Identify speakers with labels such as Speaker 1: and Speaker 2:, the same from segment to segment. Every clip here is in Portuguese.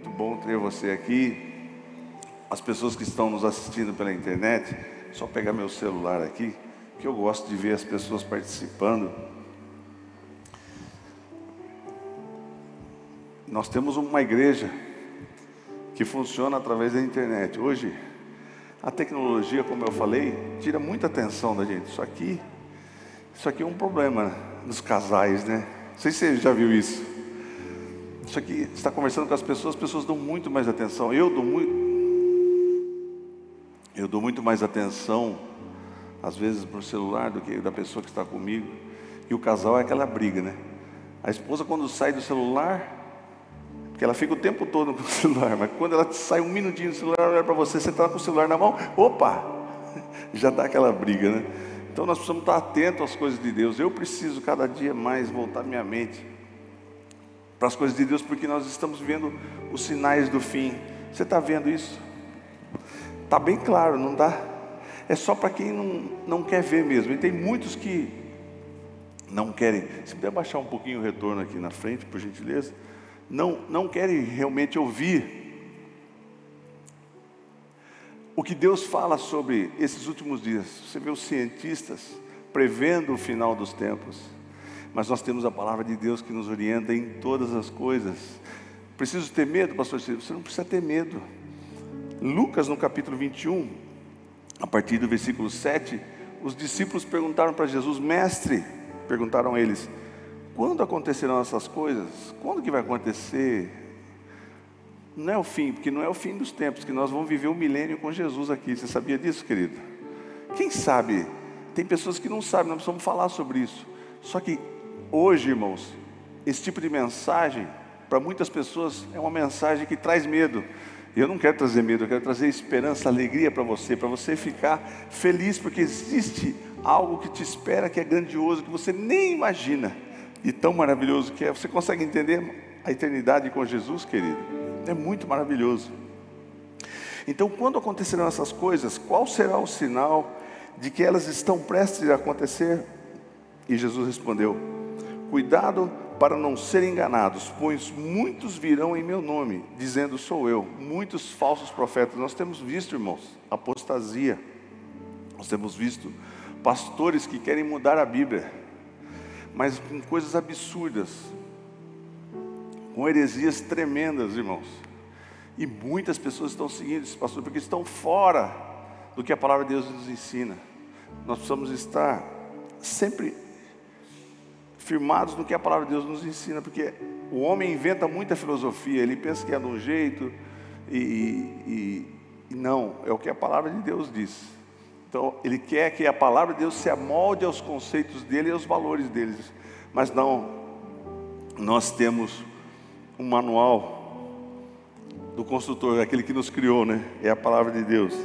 Speaker 1: muito bom ter você aqui. As pessoas que estão nos assistindo pela internet, só pegar meu celular aqui, que eu gosto de ver as pessoas participando. Nós temos uma igreja que funciona através da internet. Hoje, a tecnologia, como eu falei, tira muita atenção da gente. Isso aqui é um problema nos casais, né? Não sei se você já viu isso. Isso aqui, você está conversando com as pessoas dão muito mais atenção. Eu dou muito mais atenção, às vezes, para o celular do que da pessoa que está comigo. E o casal é aquela briga, né? A esposa, quando sai do celular, porque ela fica o tempo todo com o celular, mas quando ela sai um minutinho do celular, olha para você, você está com o celular na mão, opa! Já dá aquela briga, né? Então nós precisamos estar atentos às coisas de Deus. Eu preciso cada dia mais voltar minha mente para as coisas de Deus, porque nós estamos vendo os sinais do fim. Você está vendo isso? Está bem claro, não dá? É só para quem não quer ver mesmo. E tem muitos que não querem. Se puder baixar um pouquinho o retorno aqui na frente, por gentileza. Não querem realmente ouvir o que Deus fala sobre esses últimos dias. Você vê os cientistas prevendo o final dos tempos, mas nós temos a palavra de Deus que nos orienta em todas as coisas. Preciso ter medo, pastor Ciro? Você não precisa ter medo. Lucas, no capítulo 21, a partir do versículo 7, os discípulos perguntaram para Jesus: mestre, perguntaram eles, quando acontecerão essas coisas? Quando que vai acontecer? Não é o fim, porque não é o fim dos tempos, que nós vamos viver o milênio com Jesus aqui. Você sabia disso, querido? Quem sabe? Tem pessoas que não sabem, nós precisamos falar sobre isso. Só que hoje, irmãos, esse tipo de mensagem, para muitas pessoas, é uma mensagem que traz medo. E eu não quero trazer medo, eu quero trazer esperança, alegria para você ficar feliz, porque existe algo que te espera, que é grandioso, que você nem imagina. E tão maravilhoso que é. Você consegue entender a eternidade com Jesus, querido? É muito maravilhoso. Então, quando acontecerão essas coisas, qual será o sinal de que elas estão prestes a acontecer? E Jesus respondeu: cuidado para não serem enganados, pois muitos virão em meu nome, dizendo sou eu. Muitos falsos profetas. Nós temos visto, irmãos, apostasia. Nós temos visto pastores que querem mudar a Bíblia, mas com coisas absurdas, com heresias tremendas, irmãos. E muitas pessoas estão seguindo esse pastor, porque estão fora do que a palavra de Deus nos ensina. Nós precisamos estar sempre firmados no que a palavra de Deus nos ensina, porque o homem inventa muita filosofia, ele pensa que é de um jeito, e não, é o que a palavra de Deus diz. Então, ele quer que a palavra de Deus se amolde aos conceitos dele e aos valores deles. Mas não, nós temos um manual do construtor, aquele que nos criou, né? É a palavra de Deus.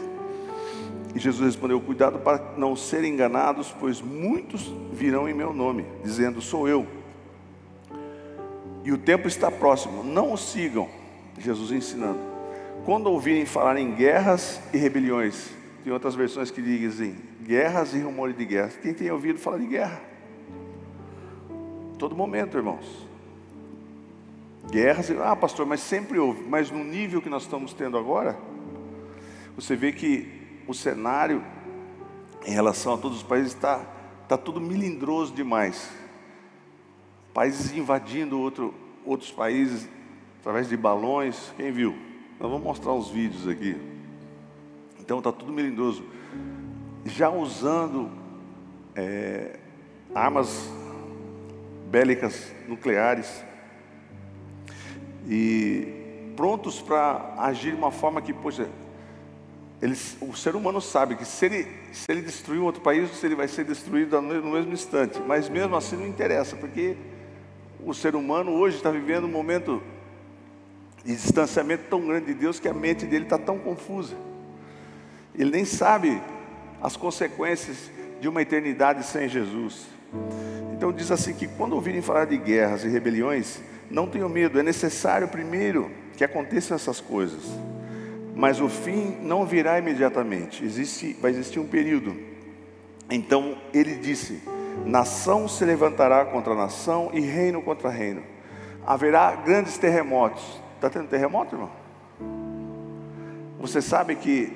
Speaker 1: E Jesus respondeu: cuidado para não serem enganados, pois muitos virão em meu nome, dizendo sou eu. E o tempo está próximo, não os sigam. Jesus ensinando: quando ouvirem falar em guerras e rebeliões. Tem outras versões que dizem guerras e rumores de guerra. Quem tem ouvido falar de guerra? Todo momento, irmãos. Guerras, pastor, mas sempre houve. Mas no nível que nós estamos tendo agora, você vê que o cenário em relação a todos os países está tudo melindroso demais. Países invadindo outros países através de balões. Quem viu? Nós vamos mostrar uns vídeos aqui. Então está tudo melindroso, já usando armas bélicas nucleares, e prontos para agir de uma forma que, poxa, o ser humano sabe que se ele destruir um outro país, ele vai ser destruído no mesmo instante, mas mesmo assim não interessa, porque o ser humano hoje está vivendo um momento de distanciamento tão grande de Deus, que a mente dele está tão confusa. Ele nem sabe as consequências de uma eternidade sem Jesus. Então diz assim que quando ouvirem falar de guerras e rebeliões, não tenham medo. É necessário primeiro que aconteçam essas coisas, mas o fim não virá imediatamente. Vai existir um período. Então ele disse: nação se levantará contra nação e reino contra reino. Haverá grandes terremotos. Está tendo terremoto, irmão? Você sabe que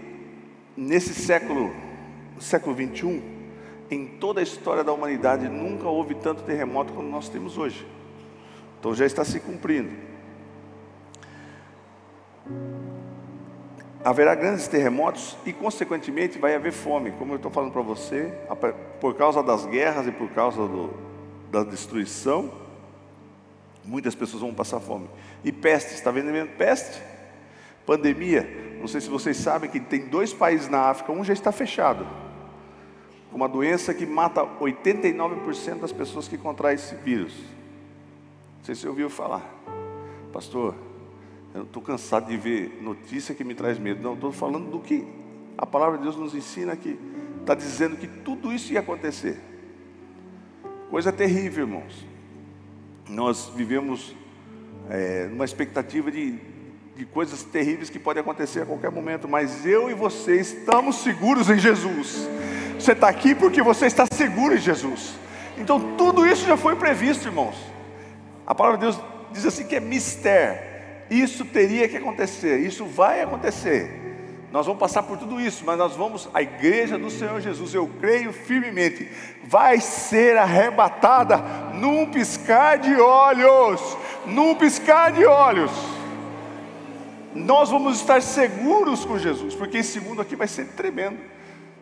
Speaker 1: nesse século 21, em toda a história da humanidade, nunca houve tanto terremoto como nós temos hoje. Então já está se cumprindo. Haverá grandes terremotos e, consequentemente, vai haver fome. Como eu estou falando para você, por causa das guerras e por causa da destruição, muitas pessoas vão passar fome. E peste, está vendo mesmo? Peste, pandemia. Não sei se vocês sabem que tem 2 países na África, um já está fechado, com uma doença que mata 89% das pessoas que contraem esse vírus. Não sei se você ouviu falar. Pastor, eu estou cansado de ver notícia que me traz medo. Não, estou falando do que a palavra de Deus nos ensina aqui. Está dizendo que tudo isso ia acontecer. Coisa terrível, irmãos. Nós vivemos numa expectativa de coisas terríveis que podem acontecer a qualquer momento. Mas eu e você estamos seguros em Jesus. Você está aqui porque você está seguro em Jesus. Então tudo isso já foi previsto, irmãos. A palavra de Deus diz assim que é mistério. Isso teria que acontecer, isso vai acontecer. Nós vamos passar por tudo isso, mas nós vamos, a igreja do Senhor Jesus, eu creio firmemente, vai ser arrebatada num piscar de olhos. Num piscar de olhos. Nós vamos estar seguros com Jesus, porque esse mundo aqui vai ser tremendo,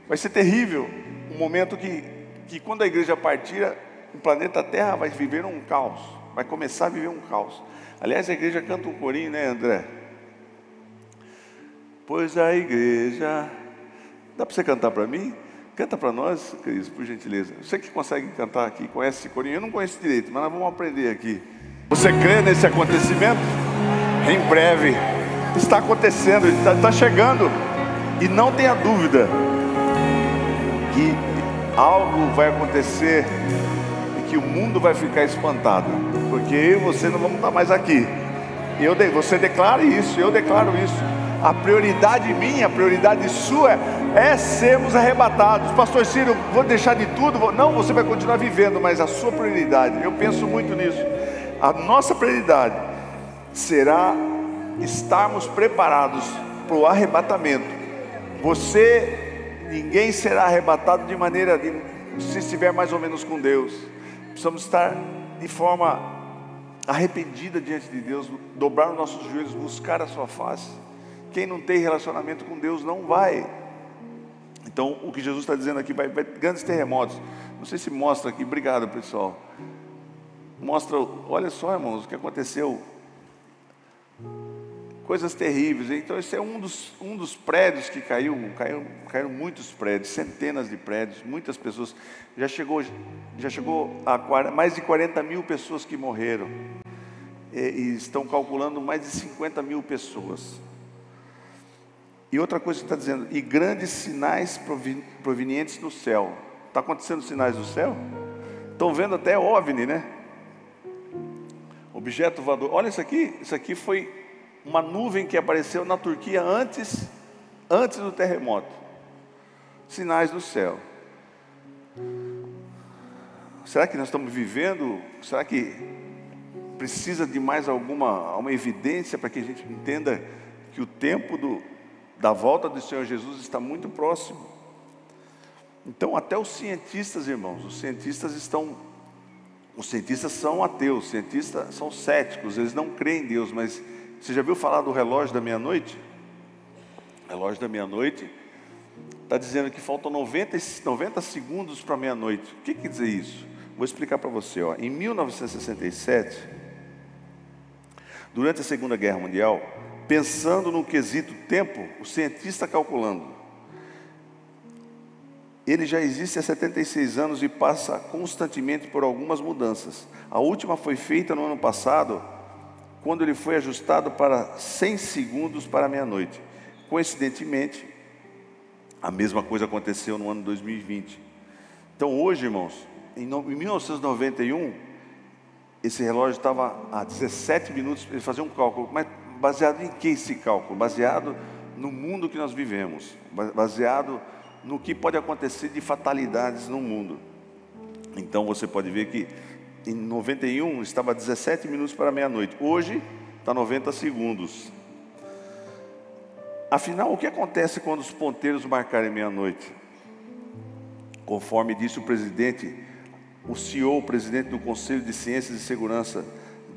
Speaker 1: vai ser terrível. Um momento que quando a igreja partir, o planeta Terra vai viver um caos, vai começar a viver um caos. Aliás, a igreja canta um corinho, né, André? Pois a igreja... Dá para você cantar para mim? Canta para nós, Cris, por gentileza. Você que consegue cantar aqui, conhece esse corinho? Eu não conheço direito, mas nós vamos aprender aqui. Você crê nesse acontecimento? Em breve. Está acontecendo, está chegando. E não tenha dúvida que algo vai acontecer e que o mundo vai ficar espantado. Porque eu e você não vamos estar mais aqui. Você declara isso, eu declaro isso. A prioridade minha, a prioridade sua é sermos arrebatados. Pastor Ciro, vou deixar de tudo? Não, você vai continuar vivendo, mas a sua prioridade, eu penso muito nisso. A nossa prioridade será estarmos preparados para o arrebatamento. Ninguém será arrebatado de maneira, se estiver mais ou menos com Deus. Precisamos estar de forma arrependida diante de Deus, dobrar os nossos joelhos, buscar a sua face. Quem não tem relacionamento com Deus não vai. Então o que Jesus está dizendo aqui, vai grandes terremotos. Não sei se mostra aqui, obrigado pessoal. Mostra, olha só irmãos, o que aconteceu. Coisas terríveis. Então esse é um dos prédios que caíram muitos prédios, centenas de prédios, muitas pessoas. Já chegou a mais de 40 mil pessoas que morreram. E estão calculando mais de 50 mil pessoas. E outra coisa que está dizendo, e grandes sinais provenientes do céu. Está acontecendo sinais do céu? Estão vendo até OVNI, né? Objeto voador. Olha isso aqui foi uma nuvem que apareceu na Turquia antes do terremoto. Sinais do céu. Será que nós estamos vivendo? Será que precisa de mais uma evidência para que a gente entenda que o tempo da volta do Senhor Jesus está muito próximo? Então até os cientistas, irmãos, os cientistas são ateus, os cientistas são céticos, eles não creem em Deus. Mas você já viu falar do relógio da meia-noite? O relógio da meia-noite está dizendo que faltam 90 segundos para meia-noite. O que quer dizer isso? Vou explicar para você. Em 1967, durante a Segunda Guerra Mundial, pensando no quesito tempo, o cientista calculando, ele já existe há 76 anos e passa constantemente por algumas mudanças. A última foi feita no ano passado, quando ele foi ajustado para 100 segundos para meia-noite. Coincidentemente, a mesma coisa aconteceu no ano 2020. Então hoje, irmãos, em 1991, esse relógio estava a 17 minutos, ele fazia um cálculo, mas baseado em que esse cálculo? Baseado no mundo que nós vivemos, baseado no que pode acontecer de fatalidades no mundo. Então você pode ver que em 91 estava 17 minutos para meia-noite, hoje está está 90 segundos. Afinal, o que acontece quando os ponteiros marcarem meia-noite? Conforme disse o presidente, o CEO, o presidente do Conselho de Ciências e Segurança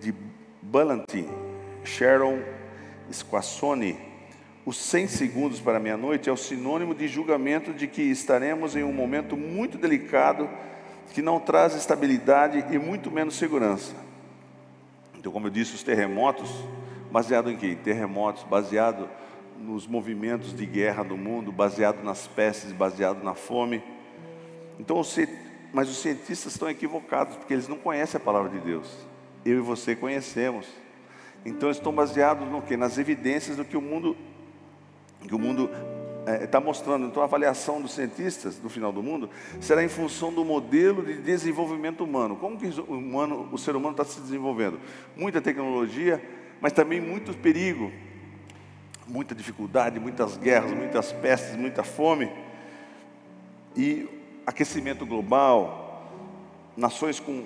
Speaker 1: de Ballantine, Sharon Squassoni, os 100 segundos para meia-noite é o sinônimo de julgamento de que estaremos em um momento muito delicado, que não traz estabilidade e muito menos segurança. Então, como eu disse, os terremotos, baseado em quê? Terremotos, baseado nos movimentos de guerra do mundo, baseado nas pestes, baseado na fome. Então, mas os cientistas estão equivocados, porque eles não conhecem a palavra de Deus. Eu e você conhecemos. Então, eles estão baseados no quê? Nas evidências do que o mundo está mostrando. Então, a avaliação dos cientistas do final do mundo será em função do modelo de desenvolvimento humano. Como que o ser humano está se desenvolvendo? Muita tecnologia, mas também muito perigo, muita dificuldade, muitas guerras, muitas pestes, muita fome e aquecimento global, nações com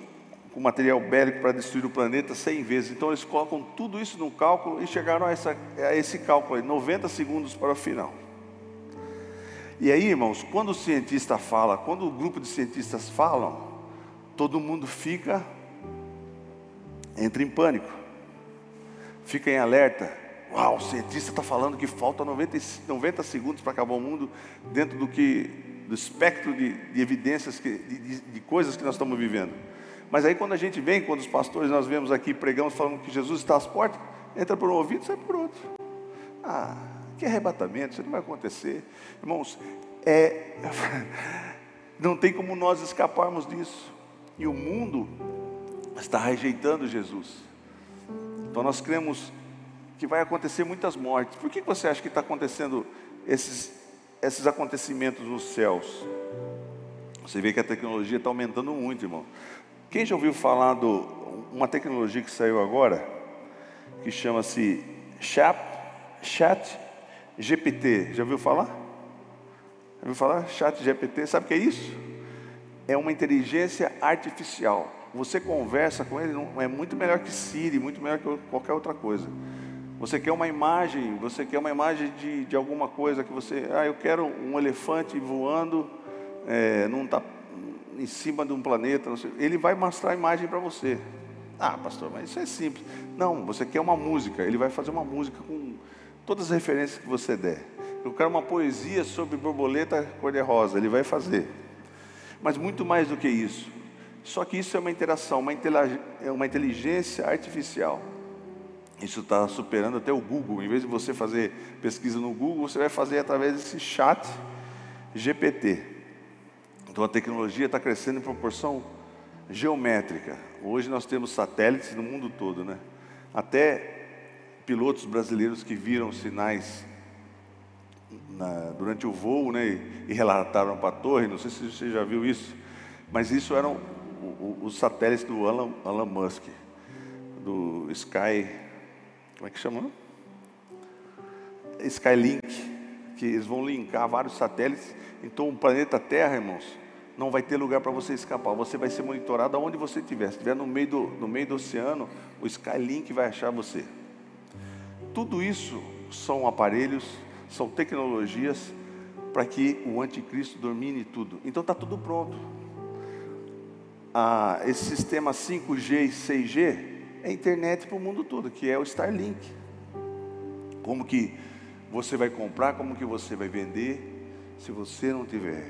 Speaker 1: material bélico para destruir o planeta 100 vezes. Então eles colocam tudo isso no cálculo e chegaram a esse cálculo aí, 90 segundos para o final. E aí, irmãos, quando o cientista fala, quando o grupo de cientistas falam, todo mundo entra em pânico, fica em alerta. Uau, o cientista está falando que falta 90 segundos para acabar o mundo, dentro do espectro de evidências, de coisas que nós estamos vivendo. Mas aí quando a gente vem, quando os pastores nós vemos aqui, pregamos, falando que Jesus está às portas, entra por um ouvido, sai por outro. Que arrebatamento, isso não vai acontecer. Irmãos, não tem como nós escaparmos disso. E o mundo está rejeitando Jesus. Então nós cremos que vai acontecer muitas mortes. Por que você acha que está acontecendo esses acontecimentos nos céus? Você vê que a tecnologia está aumentando muito, irmão. Quem já ouviu falar de uma tecnologia que saiu agora, que chama-se Chat GPT? Já ouviu falar? Já ouviu falar? Chat GPT, sabe o que é isso? É uma inteligência artificial. Você conversa com ele, é muito melhor que Siri, muito melhor que qualquer outra coisa. Você quer uma imagem, de alguma coisa que você... eu quero um elefante voando em cima de um planeta, não sei, ele vai mostrar a imagem para você. Pastor, mas isso é simples. Não, você quer uma música, ele vai fazer uma música com todas as referências que você der. Eu quero uma poesia sobre borboleta cor-de-rosa, ele vai fazer. Mas muito mais do que isso. Só que isso é uma interação, uma inteligência artificial. Isso está superando até o Google. Em vez de você fazer pesquisa no Google, você vai fazer através desse chat GPT. Então a tecnologia está crescendo em proporção geométrica. Hoje nós temos satélites no mundo todo, né? Até pilotos brasileiros que viram sinais durante o voo, né? E relataram para a torre. Não sei se você já viu isso, mas isso eram os satélites do Elon Musk, do Sky... Como é que chama? Skylink, que eles vão linkar vários satélites. Então o planeta Terra, irmãos, não vai ter lugar para você escapar. Você vai ser monitorado aonde você estiver. Se estiver no meio do oceano, o Skylink vai achar você. Tudo isso são aparelhos, são tecnologias para que o anticristo domine tudo. Então está tudo pronto. Esse sistema 5G e 6G é internet para o mundo todo, que é o Starlink. Como que você vai comprar, como que você vai vender, se você não tiver?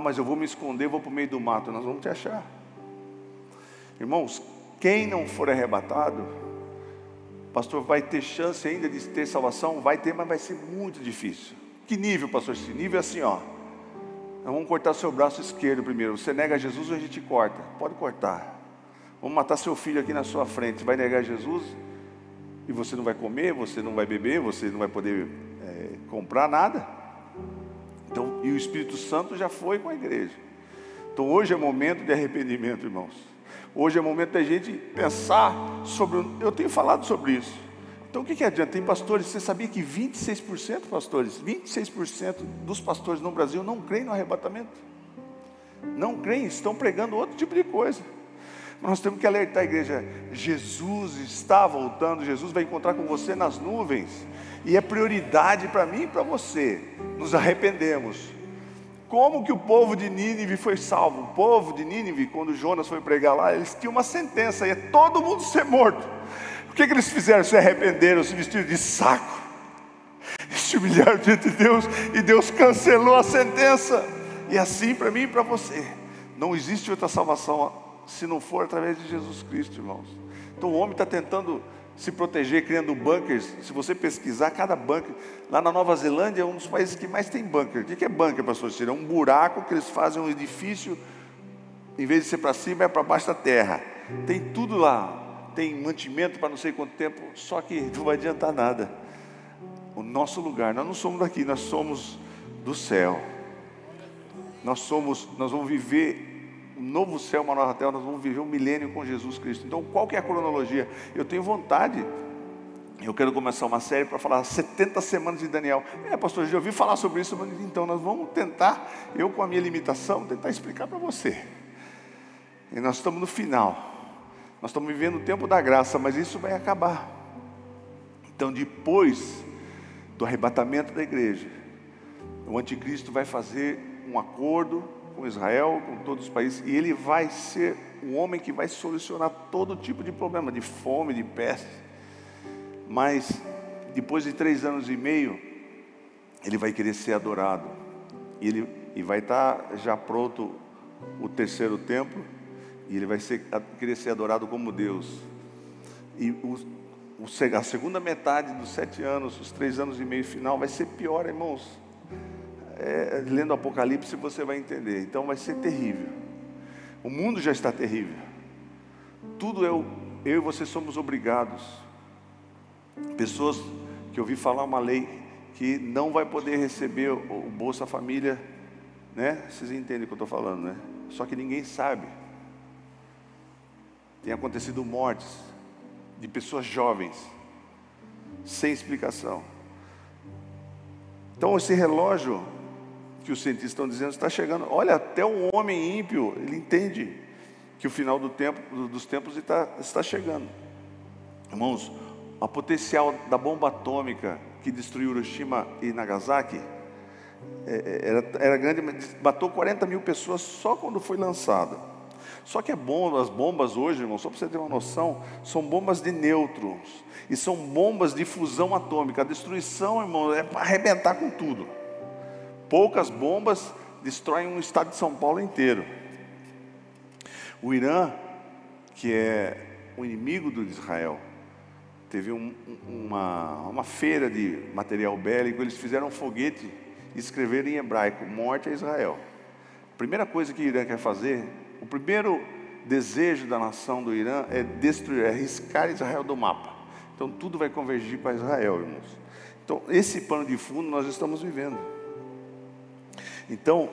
Speaker 1: Mas eu vou me esconder, vou para o meio do mato. Nós vamos te achar. Irmãos, quem não for arrebatado, pastor, vai ter chance ainda de ter salvação? Vai ter, mas vai ser muito difícil. Que nível, pastor? Esse nível é assim, Nós vamos cortar seu braço esquerdo primeiro. Você nega Jesus ou a gente corta? Pode cortar. Vamos matar seu filho aqui na sua frente. Você vai negar Jesus e você não vai comer, você não vai beber, você não vai poder comprar nada. Então, e o Espírito Santo já foi com a igreja. Então hoje é momento de arrependimento, irmãos. Hoje é momento da gente pensar sobre... Eu tenho falado sobre isso. Então o que adianta? Tem pastores, você sabia que 26%, pastores, 26% dos pastores no Brasil não creem no arrebatamento? Não creem, estão pregando outro tipo de coisa. Mas nós temos que alertar a igreja: Jesus está voltando, Jesus vai encontrar com você nas nuvens, e é prioridade para mim e para você nos arrependermos. Como que o povo de Nínive foi salvo? O povo de Nínive, quando Jonas foi pregar lá, eles tinham uma sentença, ia todo mundo ser morto. O que eles fizeram? Se arrependeram, se vestiram de saco, se humilharam diante de Deus, e Deus cancelou a sentença. E assim para mim e para você, não existe outra salvação se não for através de Jesus Cristo, irmãos. Então o homem está tentando se proteger, criando bunkers. Se você pesquisar, cada bunker, lá na Nova Zelândia é um dos países que mais tem bunker. O que é bunker, pastor Ciro? É um buraco que eles fazem um edifício, em vez de ser para cima, é para baixo da terra. Tem tudo lá, tem mantimento para não sei quanto tempo, só que não vai adiantar nada. O nosso lugar, nós não somos daqui, nós somos do céu. Nós vamos viver um novo céu, uma nova terra, nós vamos viver um milênio com Jesus Cristo. Então, qual que é a cronologia? Eu tenho vontade, eu quero começar uma série para falar 70 semanas de Daniel. Pastor, já ouvi falar sobre isso, mas então nós vamos tentar, eu com a minha limitação, tentar explicar para você. E nós estamos no final, nós estamos vivendo o tempo da graça, mas isso vai acabar. Então, depois do arrebatamento da igreja, o anticristo vai fazer um acordo com Israel, com todos os países, e ele vai ser um homem que vai solucionar todo tipo de problema, de fome, de peste. Mas depois de 3 anos e meio, ele vai querer ser adorado, e vai estar já pronto o terceiro templo, e ele vai querer ser adorado como Deus. E a segunda metade dos 7 anos, os 3 anos e meio final, vai ser pior, irmãos. Lendo Apocalipse você vai entender. Então vai ser terrível. O mundo já está terrível. Tudo eu e você somos obrigados. Pessoas que eu ouvi falar uma lei que não vai poder receber o Bolsa Família, né? Vocês entendem o que eu estou falando, né? Só que ninguém sabe. Tem acontecido mortes de pessoas jovens, sem explicação. Então esse relógio que os cientistas estão dizendo está chegando. Olha, até um homem ímpio, ele entende que o final dos tempos está chegando. Irmãos, o potencial da bomba atômica que destruiu Hiroshima e Nagasaki era grande, matou 40 mil pessoas só quando foi lançada. Só que as bombas hoje, irmão, só para você ter uma noção, são bombas de nêutrons, e são bombas de fusão atômica. A destruição, irmão, é para arrebentar com tudo. Poucas bombas destroem um estado de São Paulo inteiro. O Irã, que é o inimigo do Israel, teve uma feira de material bélico. Eles fizeram um foguete e escreveram em hebraico: morte a Israel. A primeira coisa que o Irã quer fazer, o primeiro desejo da nação do Irã é destruir, é riscar Israel do mapa. Então tudo vai convergir para Israel, irmãos. Então esse pano de fundo nós estamos vivendo. Então,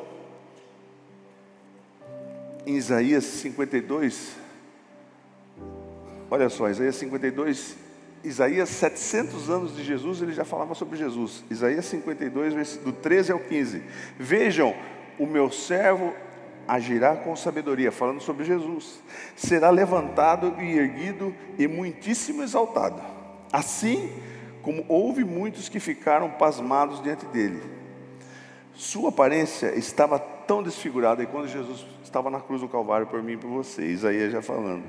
Speaker 1: em Isaías 52, olha só, Isaías 52, Isaías 700 anos de Jesus, ele já falava sobre Jesus. Isaías 52, do 13 ao 15. Vejam, o meu servo agirá com sabedoria, falando sobre Jesus. Será levantado e erguido e muitíssimo exaltado. Assim como houve muitos que ficaram pasmados diante dele. Sua aparência estava tão desfigurada, e quando Jesus estava na cruz do Calvário por mim e por você, Isaías já falando,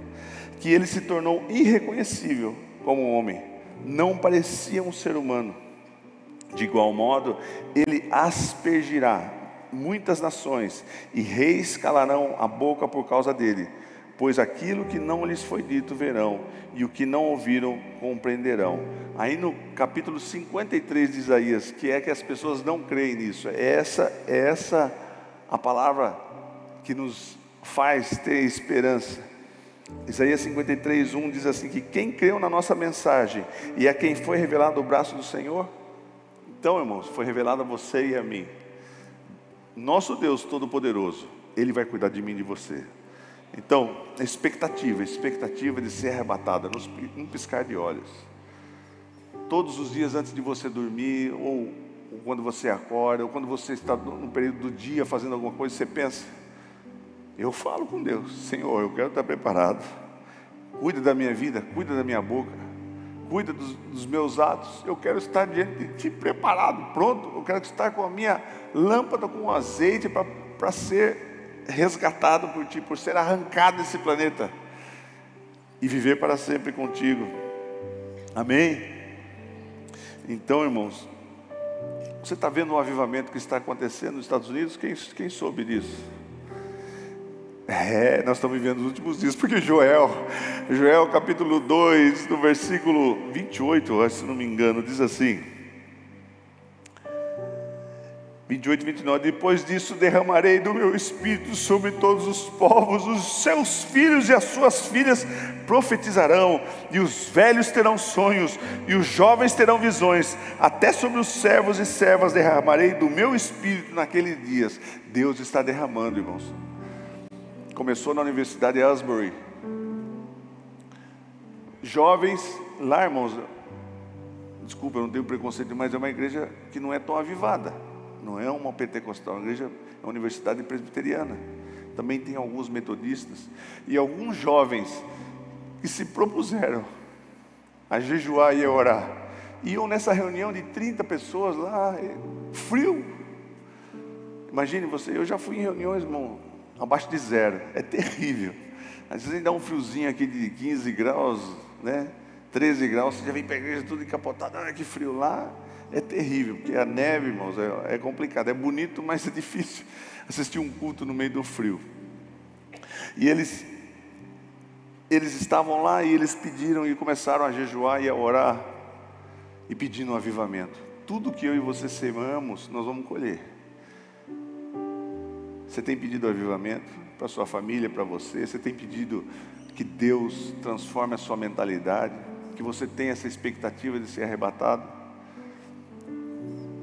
Speaker 1: que ele se tornou irreconhecível como homem, não parecia um ser humano. De igual modo, ele aspergirá muitas nações, e reis calarão a boca por causa dele, pois aquilo que não lhes foi dito verão, e o que não ouviram compreenderão. Aí no capítulo 53 de Isaías, que é que as pessoas não creem nisso, é essa a palavra que nos faz ter esperança. Isaías 53, 1 diz assim, que quem creu na nossa mensagem, e a quem foi revelado o braço do Senhor. Então, irmãos, foi revelado a você e a mim. Nosso Deus Todo-Poderoso, Ele vai cuidar de mim e de você. Então, a expectativa de ser arrebatada, num piscar de olhos. Todos os dias antes de você dormir, ou quando você acorda, ou quando você está no período do dia fazendo alguma coisa, você pensa, Eu falo com Deus: Senhor, eu quero estar preparado. Cuida da minha vida, cuida da minha boca, cuida dos meus atos. Eu quero estar diante de Ti preparado, pronto. Eu quero estar com a minha lâmpada com azeite para ser resgatado por Ti, por ser arrancado desse planeta e viver para sempre contigo. Amém? Então, irmãos, você está vendo um avivamento que está acontecendo nos Estados Unidos? Quem soube disso? Nós estamos vivendo os últimos dias, porque Joel capítulo 2, no versículo 28, se não me engano, diz assim, 28 e 29, depois disso derramarei do meu espírito sobre todos os povos, os seus filhos e as suas filhas profetizarão, e os velhos terão sonhos, e os jovens terão visões, até sobre os servos e servas derramarei do meu espírito naqueles dias. Deus está derramando, irmãos. Começou na Universidade de Asbury. Jovens lá, irmãos, desculpa, eu não tenho preconceito, mas é uma igreja que não é tão avivada. Não é uma pentecostal, a igreja é uma universidade presbiteriana. Também tem alguns metodistas. E alguns jovens que se propuseram a jejuar e a orar. Iam nessa reunião de 30 pessoas lá, frio. Imagine você, eu já fui em reuniões, irmão, abaixo de zero, é terrível. Às vezes dá um friozinho aqui de 15 graus, né? 13 graus, você já vem para a igreja tudo encapotado, que frio lá, é terrível, porque a neve, irmãos, é complicado, é bonito, mas é difícil assistir um culto no meio do frio. E eles estavam lá e eles pediram e começaram a jejuar e a orar, e pedindo um avivamento. Tudo que eu e você semamos, nós vamos colher. Você tem pedido avivamento para sua família, para você? Você tem pedido que Deus transforme a sua mentalidade, que você tenha essa expectativa de ser arrebatado?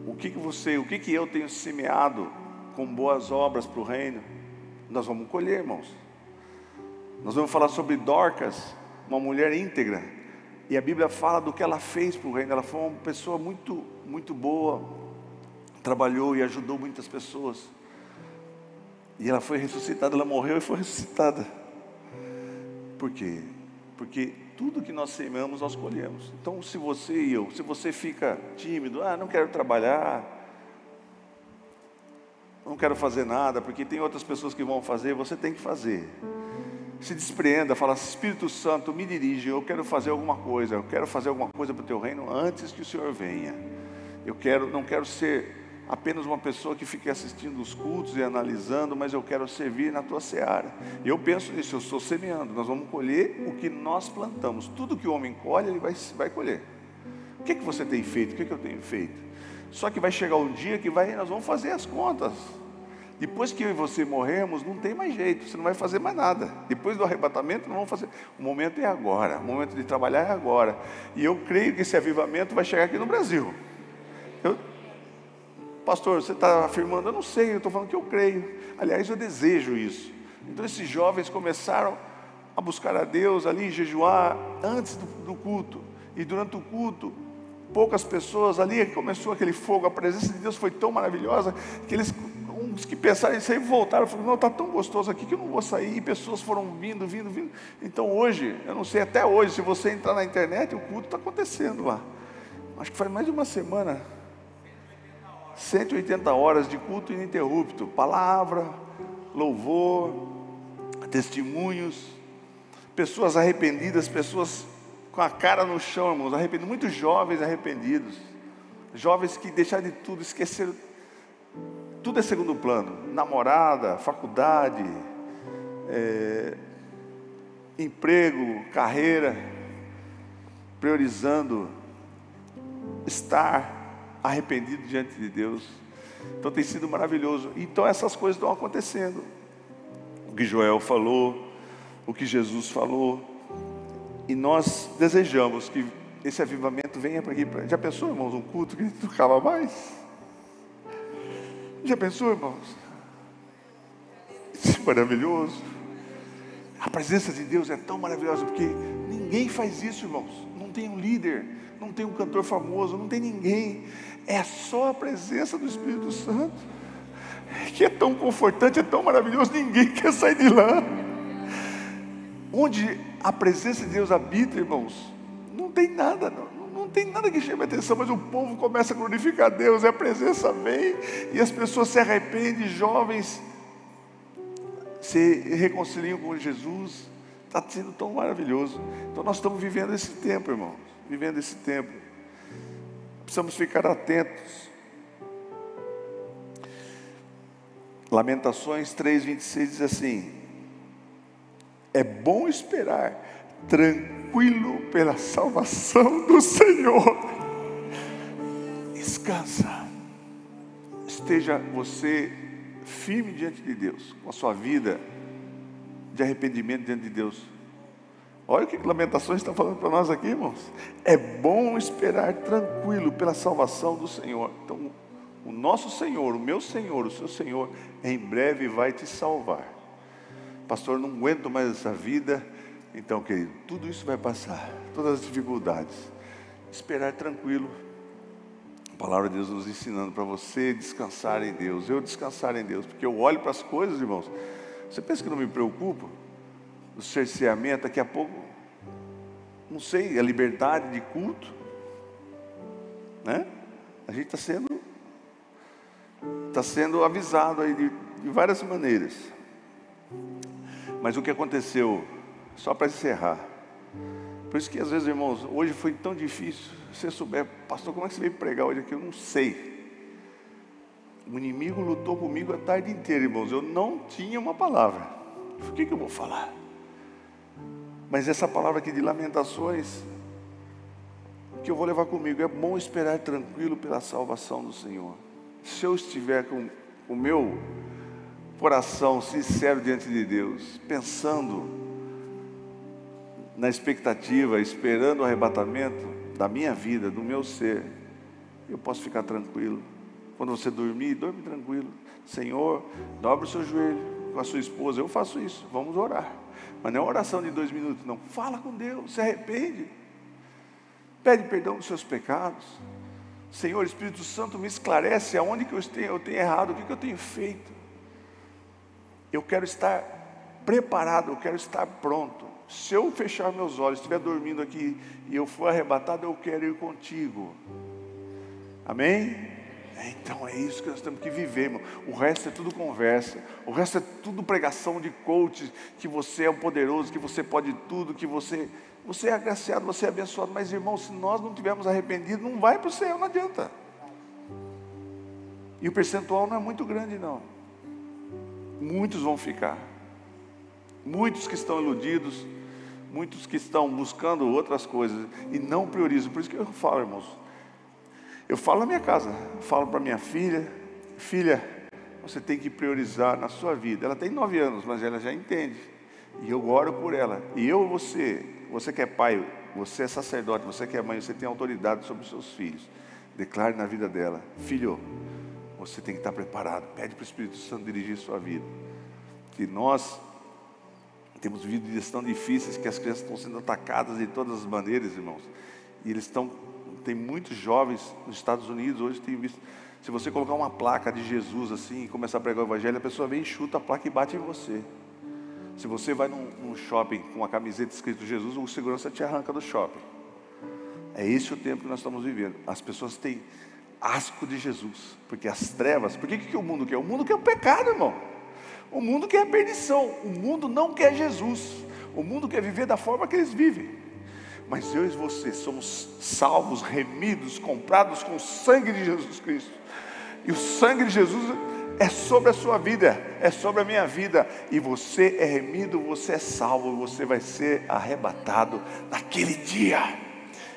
Speaker 1: O que eu tenho semeado com boas obras para o reino? Nós vamos colher, irmãos. Nós vamos falar sobre Dorcas, uma mulher íntegra, e a Bíblia fala do que ela fez para o reino. Ela foi uma pessoa muito, muito boa, trabalhou e ajudou muitas pessoas. E ela foi ressuscitada, ela morreu e foi ressuscitada. Por quê? Porque tudo que nós semeamos, nós colhemos. Então, se você fica tímido, não quero trabalhar, não quero fazer nada, porque tem outras pessoas que vão fazer, você tem que fazer. Se despreenda, fala: Espírito Santo, me dirige, eu quero fazer alguma coisa para o teu reino antes que o Senhor venha. Não quero ser apenas uma pessoa que fique assistindo os cultos e analisando, mas eu quero servir na tua seara. Eu penso nisso, eu estou semeando, nós vamos colher o que nós plantamos. Tudo que o homem colhe, ele vai colher. O que você tem feito? O que eu tenho feito? Só que vai chegar um dia que nós vamos fazer as contas. Depois que eu e você morrermos, não tem mais jeito, você não vai fazer mais nada. Depois do arrebatamento, não vamos fazer. O momento é agora, o momento de trabalhar é agora. E eu creio que esse avivamento vai chegar aqui no Brasil. Pastor, você está afirmando? Eu não sei, eu estou falando que eu creio. Aliás, eu desejo isso. Então esses jovens começaram a buscar a Deus ali, jejuar antes do culto. E durante o culto, poucas pessoas ali, começou aquele fogo. A presença de Deus foi tão maravilhosa que uns que pensaram em sair voltaram. Falaram: não, está tão gostoso aqui que eu não vou sair. E pessoas foram vindo. Então hoje, eu não sei, até hoje, se você entrar na internet, o culto está acontecendo lá. Acho que faz mais de uma semana. 180 horas de culto ininterrupto, palavra, louvor, testemunhos, pessoas arrependidas, pessoas com a cara no chão, irmãos, arrependidos, muitos jovens arrependidos, jovens que deixaram de tudo, esqueceram, tudo é segundo plano, namorada, faculdade, emprego, carreira, priorizando estar arrependido diante de Deus. Então tem sido maravilhoso. Então essas coisas estão acontecendo. O que Joel falou, o que Jesus falou, e nós desejamos que esse avivamento venha para aqui. Já pensou, irmãos, um culto que não tocava mais? Já pensou, irmãos? Isso é maravilhoso. A presença de Deus é tão maravilhosa, porque ninguém faz isso, irmãos. Não tem um líder, não tem um cantor famoso, não tem ninguém. É só a presença do Espírito Santo. que é tão confortante, é tão maravilhoso, ninguém quer sair de lá. Onde a presença de Deus habita, irmãos, não tem nada, não tem nada que chame a atenção, mas o povo começa a glorificar a Deus, e a presença vem, e as pessoas se arrependem, jovens se reconciliam com Jesus. Está sendo tão maravilhoso. Então nós estamos vivendo esse tempo, irmãos, vivendo esse tempo. Precisamos ficar atentos. Lamentações 3:26 diz assim: é bom esperar tranquilo pela salvação do Senhor. Descansa. Esteja você firme diante de Deus, com a sua vida de arrependimento diante de Deus. Olha o que Lamentações está falando para nós aqui, irmãos. É bom esperar tranquilo pela salvação do Senhor. Então, o nosso Senhor, o meu Senhor, o seu Senhor, em breve vai te salvar. Pastor, não aguento mais essa vida. Então, querido, tudo isso vai passar, todas as dificuldades. Esperar tranquilo. A palavra de Deus nos ensinando para você descansar em Deus, eu descansar em Deus, porque eu olho para as coisas, irmãos. Você pensa que eu não me preocupo? O cerceamento, daqui a pouco, não sei, a liberdade de culto, né? A gente está sendo avisado aí de várias maneiras. Mas o que aconteceu, só para encerrar, por isso que às vezes, irmãos, hoje foi tão difícil. Se você souber, pastor, como é que você veio pregar hoje aqui? Eu não sei. O inimigo lutou comigo a tarde inteira, irmãos. Eu não tinha uma palavra. O que eu vou falar? Mas essa palavra aqui de Lamentações, que eu vou levar comigo, é bom esperar tranquilo pela salvação do Senhor. Se eu estiver com o meu coração sincero diante de Deus, pensando na expectativa, esperando o arrebatamento da minha vida, do meu ser, eu posso ficar tranquilo. Quando você dormir, dorme tranquilo. Senhor, dobra o seu joelho com a sua esposa. Eu faço isso, vamos orar. Mas não é uma oração de 2 minutos, não. Fala com Deus, se arrepende. Pede perdão dos seus pecados. Senhor, Espírito Santo, me esclarece aonde que eu tenho errado, o que eu tenho feito. Eu quero estar preparado, eu quero estar pronto. Se eu fechar meus olhos, estiver dormindo aqui e eu for arrebatado, eu quero ir contigo. Amém? Então é isso que nós temos que viver, irmão. O resto é tudo conversa. O resto é tudo pregação de coach, que você é um poderoso, que você pode tudo, que você é agraciado, você é abençoado. Mas, irmão, se nós não tivermos arrependido, não vai para o céu, não adianta. E o percentual não é muito grande, não. Muitos vão ficar. Muitos que estão iludidos, muitos que estão buscando outras coisas e não priorizam. Por isso que eu falo, irmãos, eu falo na minha casa, eu falo para minha filha: filha, você tem que priorizar na sua vida. Ela tem 9 anos, mas ela já entende, e eu oro por ela. E você que é pai, você é sacerdote, você que é mãe, você tem autoridade sobre os seus filhos. Declare na vida dela: filho, você tem que estar preparado. Pede para o Espírito Santo dirigir sua vida. Que nós temos vivido dias tão difíceis, que as crianças estão sendo atacadas de todas as maneiras, irmãos. E tem muitos jovens nos Estados Unidos, hoje tem visto, se você colocar uma placa de Jesus assim, e começar a pregar o Evangelho, a pessoa vem, chuta a placa e bate em você. Se você vai num shopping com uma camiseta escrito Jesus, o segurança te arranca do shopping. É esse o tempo que nós estamos vivendo. As pessoas têm asco de Jesus, porque as trevas, por que o mundo quer? O mundo quer o pecado, irmão. O mundo quer a perdição, o mundo não quer Jesus, o mundo quer viver da forma que eles vivem. Mas eu e você somos salvos, remidos, comprados com o sangue de Jesus Cristo. E o sangue de Jesus é sobre a sua vida, é sobre a minha vida. E você é remido, você é salvo, você vai ser arrebatado naquele dia.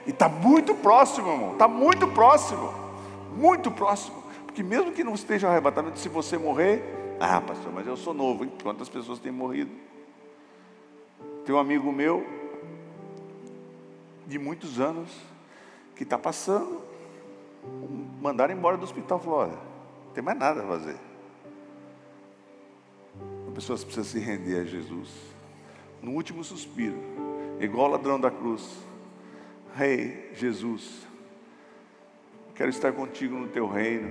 Speaker 1: E está muito próximo, irmão, está muito próximo, muito próximo. Porque mesmo que não esteja um arrebatamento, se você morrer, pastor, mas eu sou novo, hein? Quantas pessoas têm morrido? Tem um amigo meu, de muitos anos, que está passando, mandaram embora do hospital, falou: olha, não tem mais nada a fazer. As pessoas precisam se render a Jesus, no último suspiro, igual o ladrão da cruz. Rei Jesus, quero estar contigo no teu reino.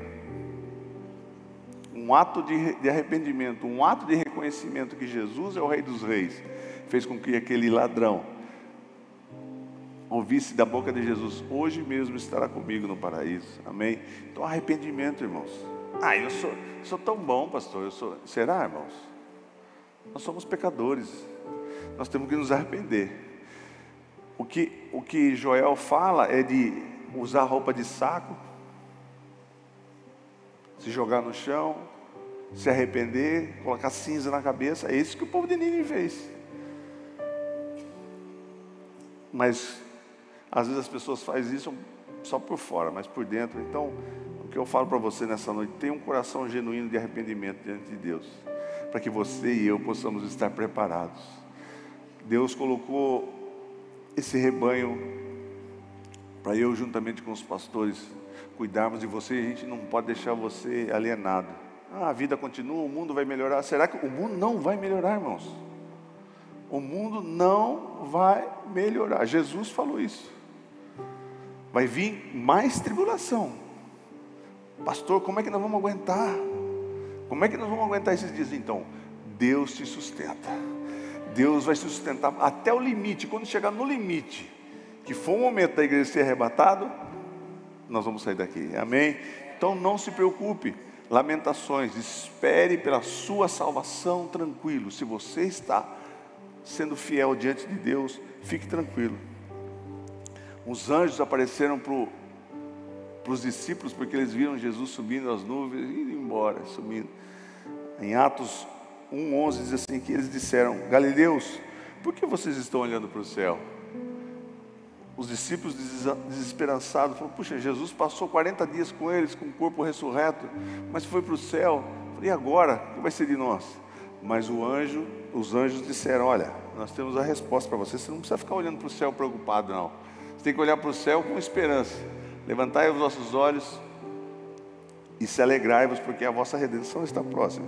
Speaker 1: um ato de arrependimento, um ato de reconhecimento que Jesus é o Rei dos Reis, fez com que aquele ladrão ouvisse da boca de Jesus: hoje mesmo estará comigo no paraíso. Amém? Então, arrependimento, irmãos. Eu sou tão bom, pastor. Será, irmãos? Nós somos pecadores. Nós temos que nos arrepender. O que Joel fala é de usar roupa de saco, se jogar no chão, se arrepender, colocar cinza na cabeça. É isso que o povo de Nínive fez. Mas às vezes as pessoas fazem isso só por fora, mas por dentro. Então, o que eu falo para você nessa noite: tenha um coração genuíno de arrependimento diante de Deus, para que você e eu possamos estar preparados. Deus colocou esse rebanho para eu, juntamente com os pastores, cuidarmos de você. E a gente não pode deixar você alienado. A vida continua, o mundo vai melhorar. Será que o mundo não vai melhorar, irmãos? O mundo não vai melhorar. Jesus falou isso. Vai vir mais tribulação. Pastor, como é que nós vamos aguentar? Como é que nós vamos aguentar esses dias? Então, Deus te sustenta. Deus vai te sustentar até o limite. Quando chegar no limite, que for o momento da igreja ser arrebatado, nós vamos sair daqui. Amém? Então não se preocupe. Lamentações, espere pela sua salvação tranquilo. Se você está sendo fiel diante de Deus, fique tranquilo. Os anjos apareceram para os discípulos, porque eles viram Jesus subindo as nuvens e indo embora, subindo. Em Atos 1:11 diz assim, que eles disseram: Galileus, por que vocês estão olhando para o céu? Os discípulos desesperançados falaram: puxa, Jesus passou 40 dias com eles, com o corpo ressurreto, mas foi para o céu. E agora, o que vai ser de nós? Mas os anjos disseram: olha, nós temos a resposta para você. Você não precisa ficar olhando para o céu preocupado, não. Você tem que olhar para o céu com esperança. Levantai os vossos olhos e se alegrai-vos, porque a vossa redenção está próxima.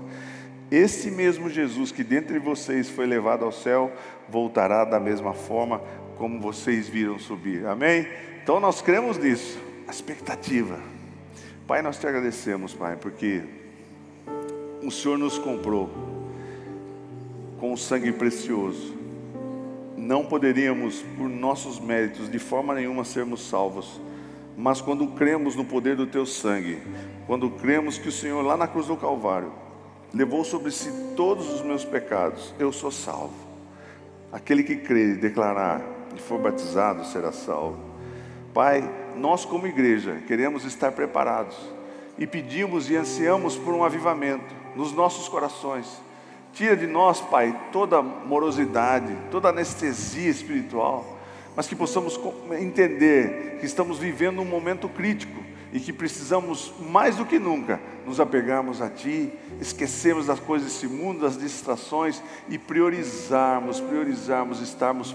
Speaker 1: Esse mesmo Jesus que dentre vocês foi levado ao céu, voltará da mesma forma como vocês viram subir. Amém? Então nós cremos nisso. A expectativa. Pai, nós te agradecemos, Pai, porque o Senhor nos comprou com o sangue precioso. Não poderíamos, por nossos méritos, de forma nenhuma sermos salvos. Mas quando cremos no poder do teu sangue, quando cremos que o Senhor lá na cruz do Calvário levou sobre si todos os meus pecados, eu sou salvo. Aquele que crer e declarar e for batizado será salvo. Pai, nós como igreja queremos estar preparados e pedimos e ansiamos por um avivamento nos nossos corações. Tira de nós, Pai, toda morosidade, toda anestesia espiritual, mas que possamos entender que estamos vivendo um momento crítico e que precisamos mais do que nunca nos apegarmos a Ti, esquecermos das coisas desse mundo, das distrações e priorizarmos, estarmos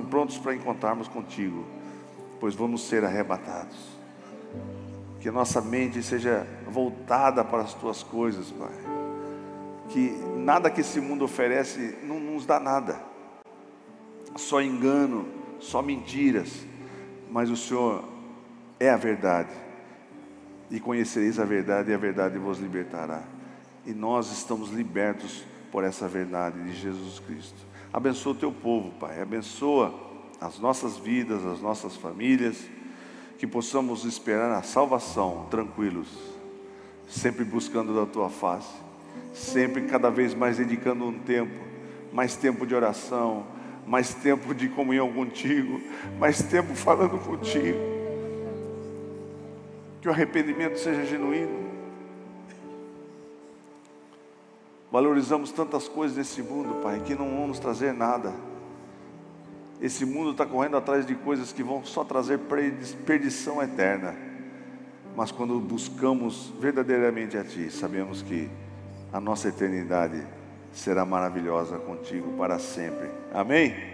Speaker 1: prontos para encontrarmos contigo, pois vamos ser arrebatados. Que a nossa mente seja voltada para as Tuas coisas, Pai. Que nada que esse mundo oferece não nos dá nada, só engano, só mentiras, mas o Senhor é a verdade, e conhecereis a verdade, e a verdade vos libertará. E nós estamos libertos por essa verdade de Jesus Cristo. Abençoa o teu povo, Pai, abençoa as nossas vidas, as nossas famílias, que possamos esperar a salvação tranquilos, sempre buscando da tua face, sempre cada vez mais dedicando um tempo, mais tempo de oração, mais tempo de comunhão contigo, mais tempo falando contigo. Que o arrependimento seja genuíno. Valorizamos tantas coisas nesse mundo, Pai, que não vão nos trazer nada. Esse mundo está correndo atrás de coisas que vão só trazer perdição eterna. Mas quando buscamos verdadeiramente a Ti, sabemos que a nossa eternidade será maravilhosa contigo para sempre. Amém?